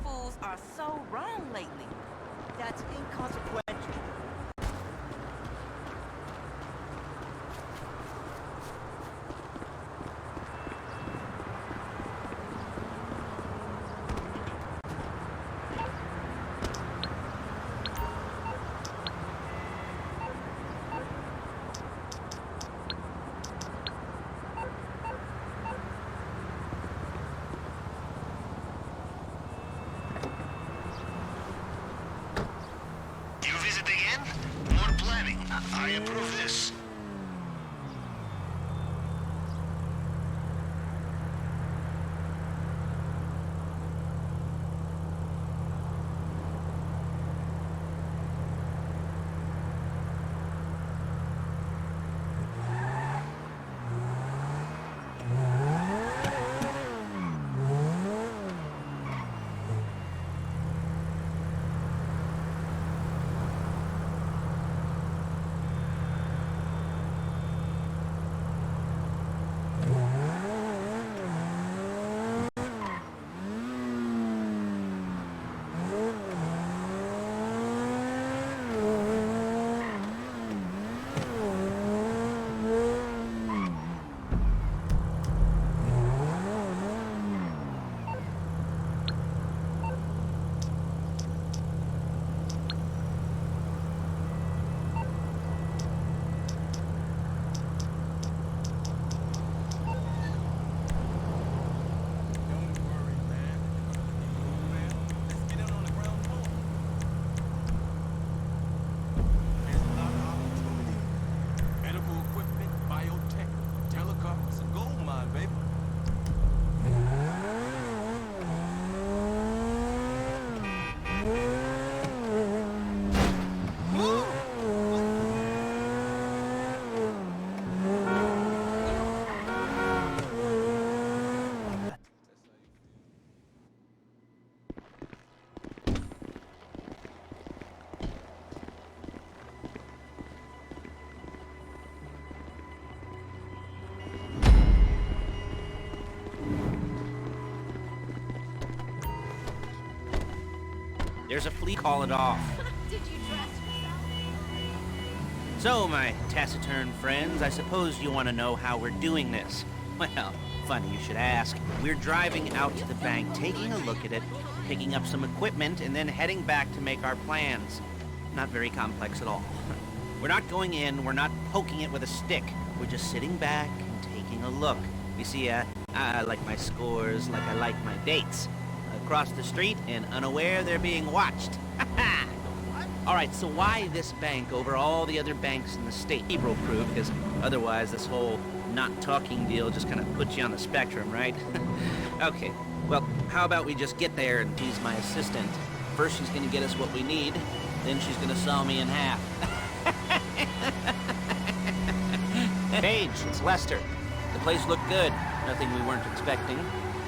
fools are so wrong lately. That's inconsequential. I approve this. There's a Fleeca. Call it off. Did you dress yourself? So, my taciturn friends, I suppose you want to know how we're doing this. Well, funny you should ask. We're driving out to the bank, taking a look at it, picking up some equipment, and then heading back to make our plans. Not very complex at all. We're not going in, we're not poking it with a stick. We're just sitting back and taking a look. You see, I like my scores like I like my dates. Across the street and unaware they're being watched. Alright, so why this bank over all the other banks in the state? Hebrew proof, because otherwise this whole not talking deal just kind of puts you on the spectrum, right? Okay, well, how about we just get there and she's my assistant. First she's gonna get us what we need, then she's gonna saw me in half. Paige, it's Lester. The place looked good. Nothing we weren't expecting.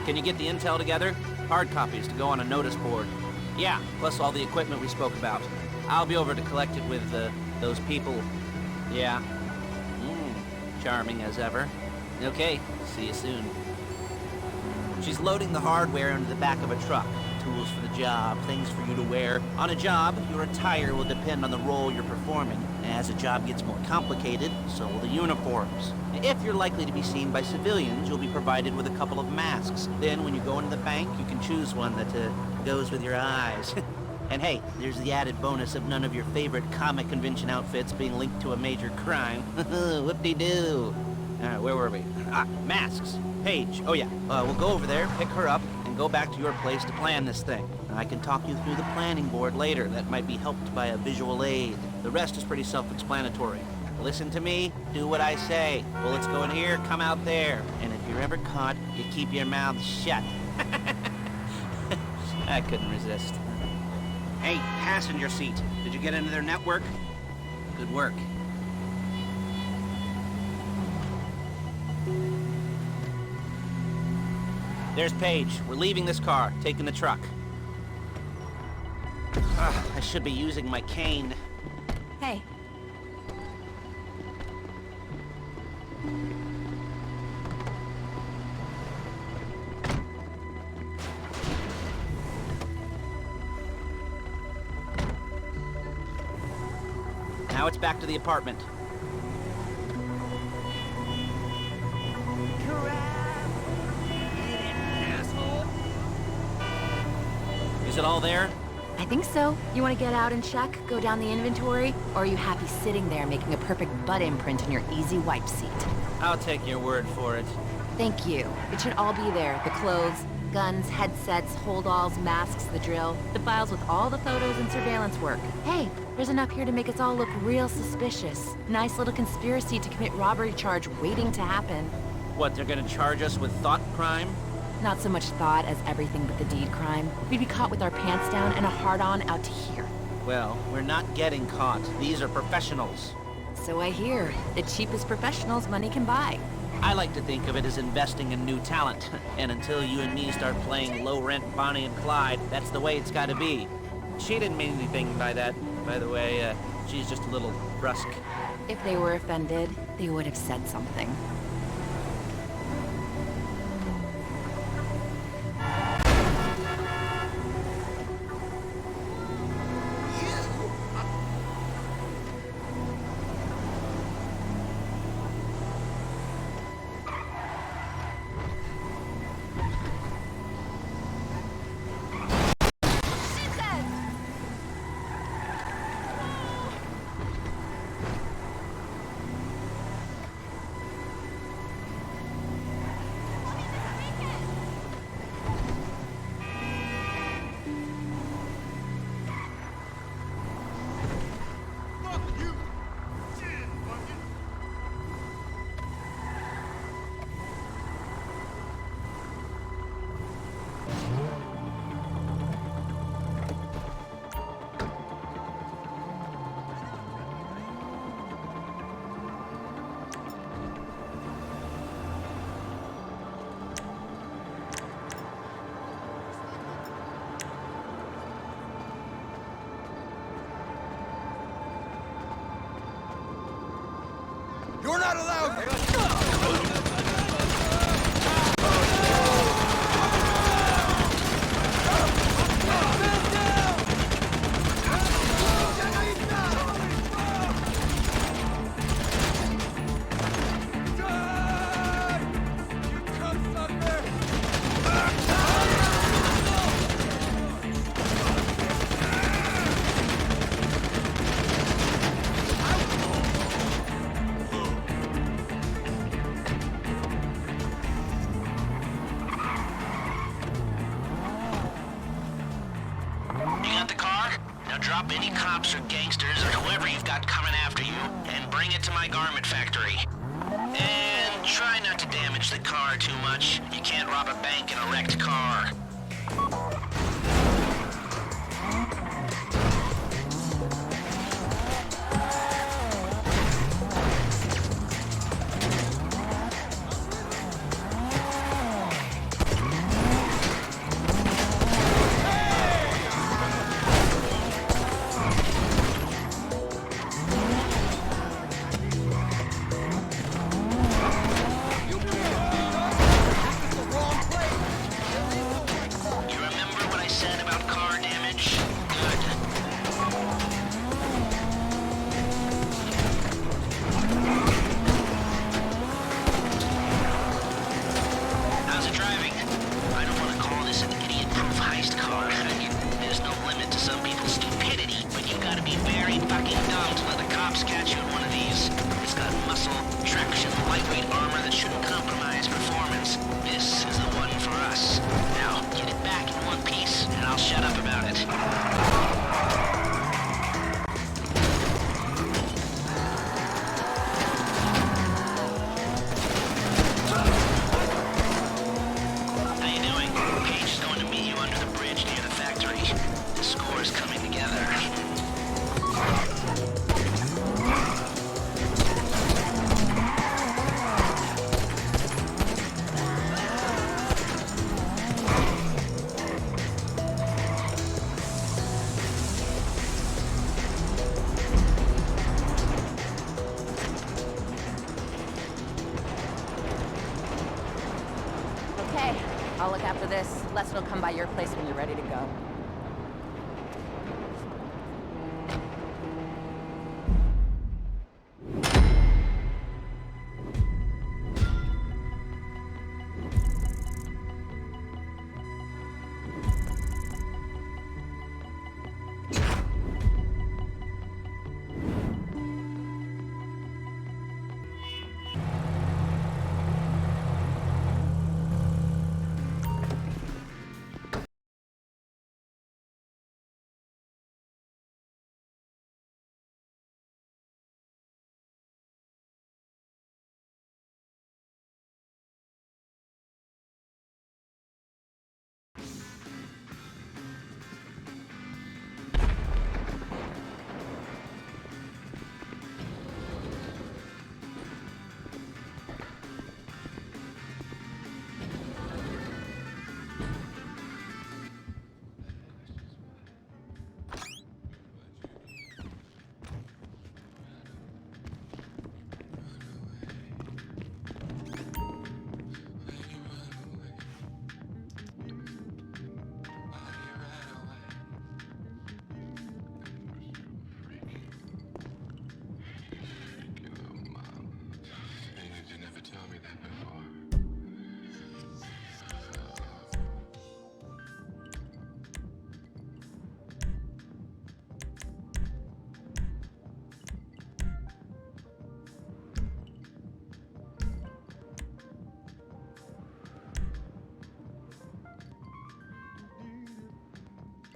Can you get the intel together? Hard copies to go on a notice board. Yeah, plus all the equipment we spoke about. I'll be over to collect it with those people. Yeah. Charming as ever. Okay, see you soon. She's loading the hardware into the back of a truck. Tools for the job, things for you to wear. On a job, your attire will depend on the role you're performing. As a job gets more complicated, so will the uniforms. If you're likely to be seen by civilians, you'll be provided with a couple of masks. Then when you go into the bank, you can choose one that goes with your eyes. And hey, there's the added bonus of none of your favorite comic convention outfits being linked to a major crime. Whoop-de-doo. Alright, where were we? Masks. Paige. Oh yeah, we'll go over there, pick her up, and go back to your place to plan this thing. I can talk you through the planning board later. That might be helped by a visual aid. The rest is pretty self-explanatory. Listen to me, do what I say. Bullets go in here, come out there. And if you're ever caught, you keep your mouth shut. I couldn't resist. Hey, passenger seat. Did you get into their network? Good work. There's Paige. We're leaving this car, taking the truck. I should be using my cane. Hey. it's back to the apartment. Crap! Get it, asshole! Is it all there? I think so. You want to get out and check? Go down the inventory? Or are you happy sitting there making a perfect butt imprint in your easy wipe seat? I'll take your word for it. Thank you. It should all be there. The clothes, guns, headsets, holdalls, masks, the drill. The files with all the photos and surveillance work. Hey, there's enough here to make us all look real suspicious. Nice little conspiracy to commit robbery charge waiting to happen. What, they're gonna charge us with thought crime? Not so much thought as everything but the deed crime. We'd be caught with our pants down and a hard-on out to here. Well, we're not getting caught. These are professionals. So I hear. The cheapest professionals money can buy. I like to think of it as investing in new talent. And until you and me start playing low-rent Bonnie and Clyde, that's the way it's gotta be. She didn't mean anything by that, by the way. She's just a little brusque. If they were offended, they would have said something. You're not allowed! Drop any cops or gangsters or whoever you've got coming after you, and bring it to my garment factory. And try not to damage the car too much. You can't rob a bank in a wrecked car. I'll look after this. Lester will come by your place when you're ready to go.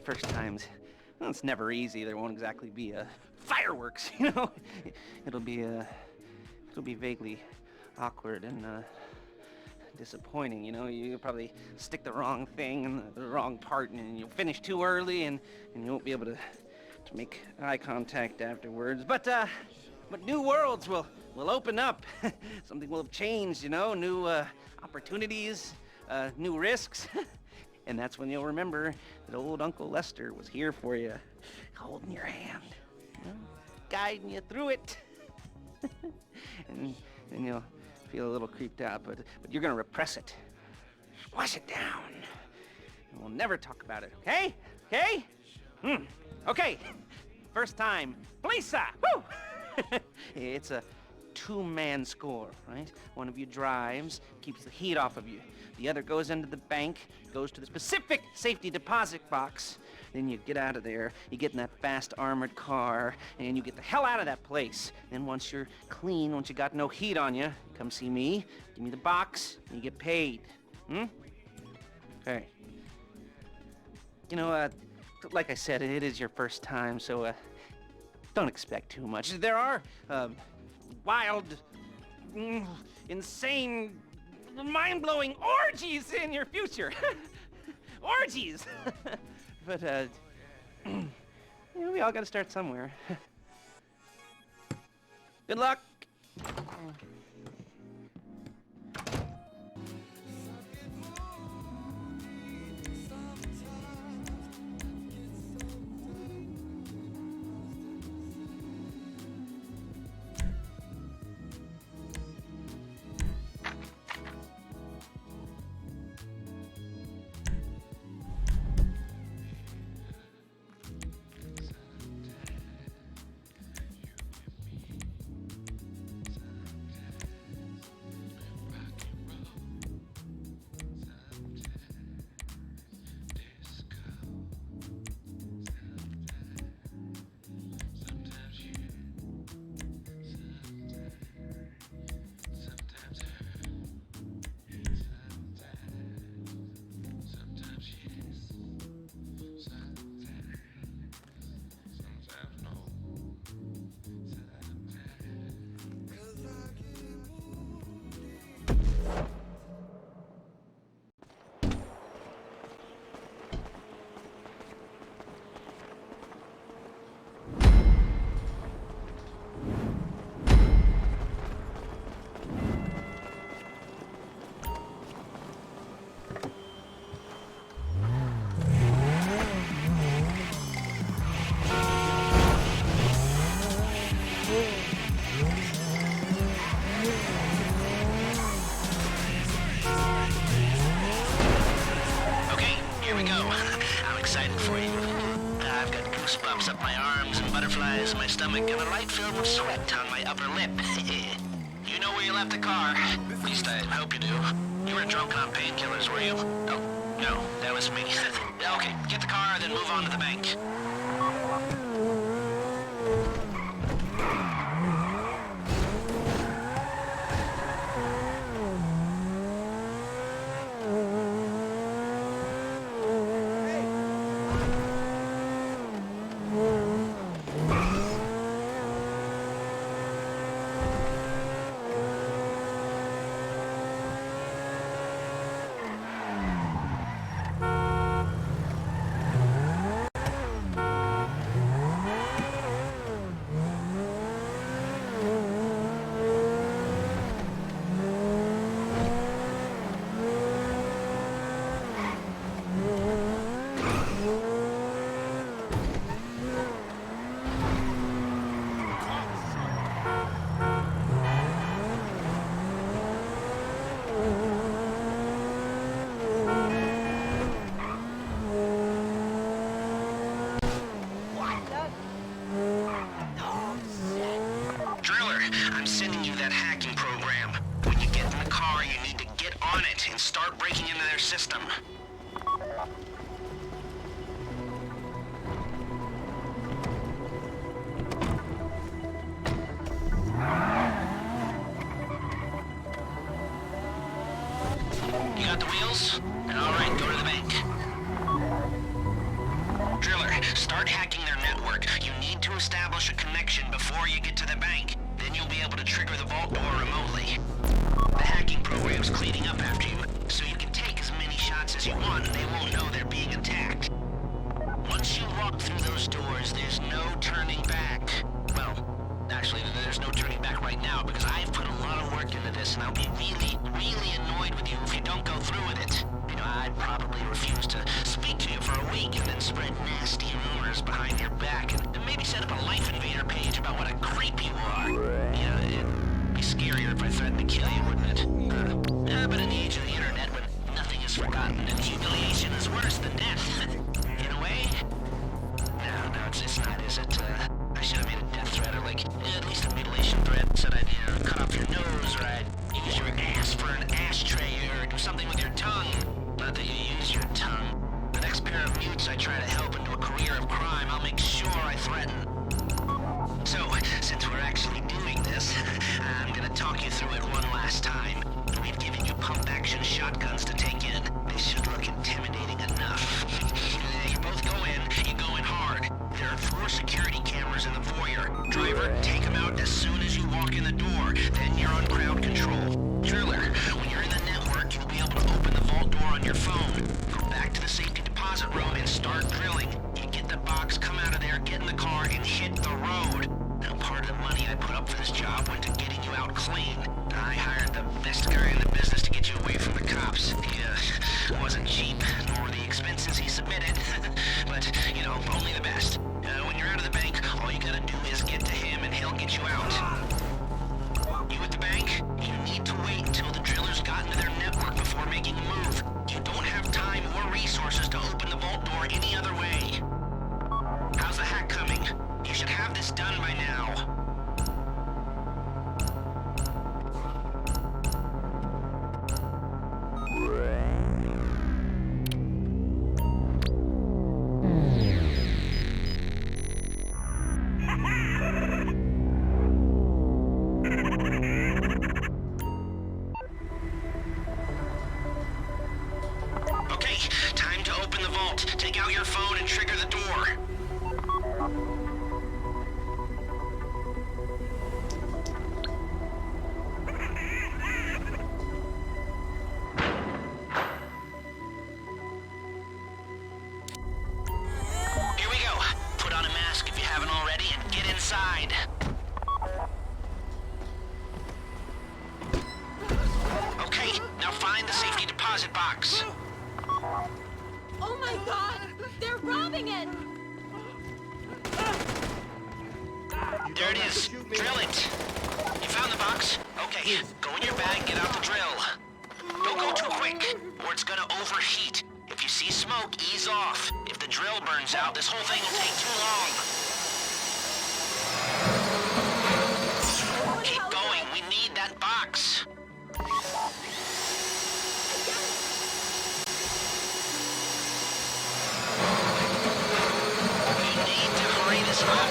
First times, well, it's never easy. There won't exactly be fireworks, you know. It'll be vaguely awkward and disappointing, you know. You'll probably stick the wrong thing in the wrong part, and you'll finish too early, and you won't be able to make eye contact afterwards. But new worlds will open up. Something will have changed, you know. New opportunities, new risks. And that's when you'll remember that old Uncle Lester was here for you, holding your hand, you know, guiding you through it. and you'll feel a little creeped out, but you're gonna repress it. Squash it down. And we'll never talk about it, okay? Okay? Okay. First time. Fleeca! Woo! It's a two-man score, right? One of you drives, keeps the heat off of you. The other goes into the bank, goes to the specific safety deposit box. Then you get out of there, you get in that fast armored car, and you get the hell out of that place. Then once you're clean, once you got no heat on you, come see me, give me the box, and you get paid. Okay. You know, like I said, it is your first time, so don't expect too much. There are wild, insane, mind-blowing orgies in your future. Orgies! But, you know, we all gotta start somewhere. Good luck! Up my arms and butterflies in my stomach and a light film of sweat on my upper lip. You know where you left the car. At least I hope you do. You were drunk on painkillers, were you? Oh, no, that was me. Okay, get the car, then move on to the bank. Start breaking into their system. You got the wheels? All right, go to the bank. start hacking their network. You need to establish a connection before you get to the bank. Then you'll be able to trigger the vault door remotely. The hacking program's cleaning up after you, so you can take as many shots as you want and they won't know they're being attacked. Once you walk through those doors, there's no turning back. Well, actually, there's no turning back right now because I've put a lot of work into this and I'll be really, really annoyed with you if you don't go through with it. You know, I'd probably refuse to speak to you for a week and then spread nasty rumors behind your back and maybe set up a Life Invader page about what a creep you are. You know, it'd be scarier if I threatened to kill you, wouldn't it? But in the age of the internet, when nothing is forgotten and humiliation is worse than death, in a way? No, it's not, is it? I should have made a death threat or like, at least a mutilation threat. Said I'd, cut off your nose or I'd use your ass for an ashtray or do something with your tongue. Not that you use your tongue. The next pair of mutes I try to help into a career of crime, I'll make sure I threaten. So, since we're actually doing this, I'm gonna talk you through it one last time. We've given you pump-action shotguns to take in. They should look intimidating enough. You both go in, you go in hard. There are 4 security cameras in the foyer. Driver, take them out as soon as you walk in the door. Then you're on crowd control. Driller, when you're in the network, you'll be able to open the vault door on your phone. Go back to the safety deposit room and start drilling. You get the box, come out of there, get in the car, and hit the road. Now, part of the money I put up for this job went to getting you out clean. I hired the best guy in the business to get you away from the cops. He wasn't cheap, nor the expenses he submitted. But, only the best. When you're out of the bank, all you gotta do is get to him and he'll get you out. You at the bank? You need to wait until the drillers got into their network before making a move. You don't have time or resources to open the vault door any other way. How's the hack coming? You should have this done by now. Okay, time to open the vault. Take out your phone and trigger the door. Here we go. Put on a mask if you haven't already and get inside. Okay, now find the safety deposit box. Oh my god! They're robbing it! There it is. Drill it. You found the box? Okay, go in your bag, get out the drill. Don't go too quick, or it's gonna overheat. If you see smoke, ease off. If the drill burns out, this whole thing will take too long. Keep going, we need that box. You need to hurry this up.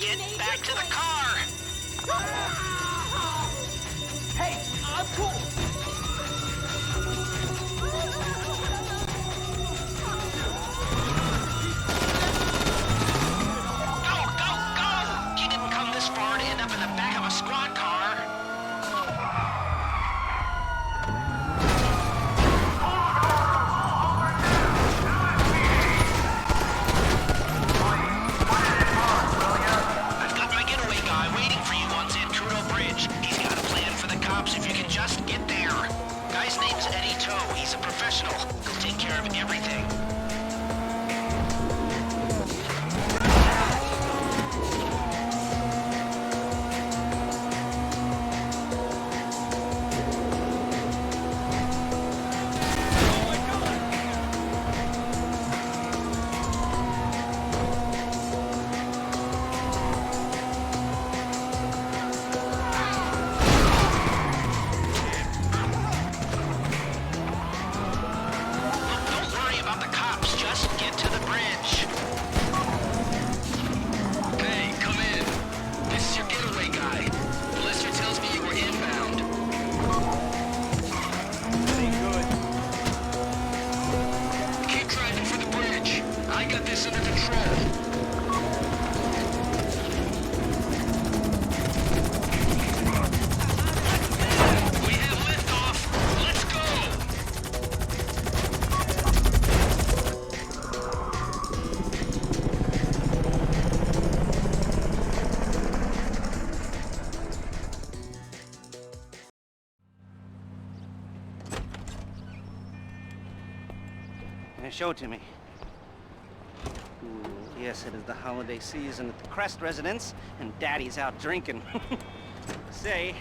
Get back to the car! Hey, I'm cool. Go! You didn't come this far to end up in the back of a squad car. I've got my getaway guy waiting for you on Zancudo Bridge. Show it to me. Ooh, yes, it is the holiday season at the Crest residence, and Daddy's out drinking. Say,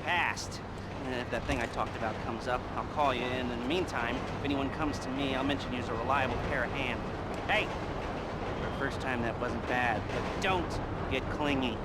passed. And if that thing I talked about comes up, I'll call you in. In the meantime, if anyone comes to me, I'll mention you as a reliable pair of hands. Hey! For the first time, that wasn't bad, but don't get clingy.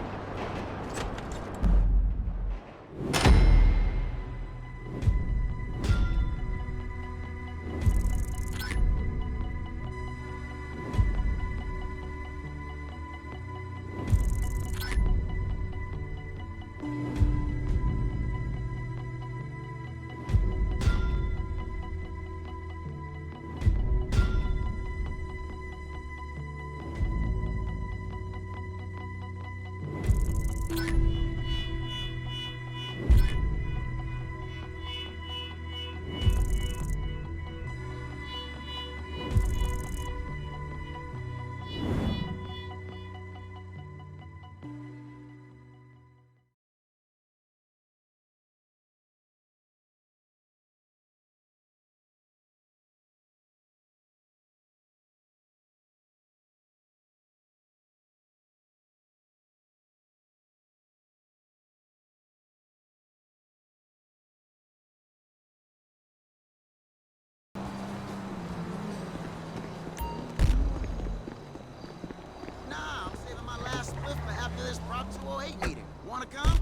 This Prop 208 meeting. Wanna come?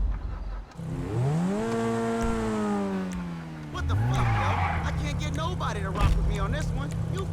What the fuck, yo? I can't get nobody to rock with me on this one. You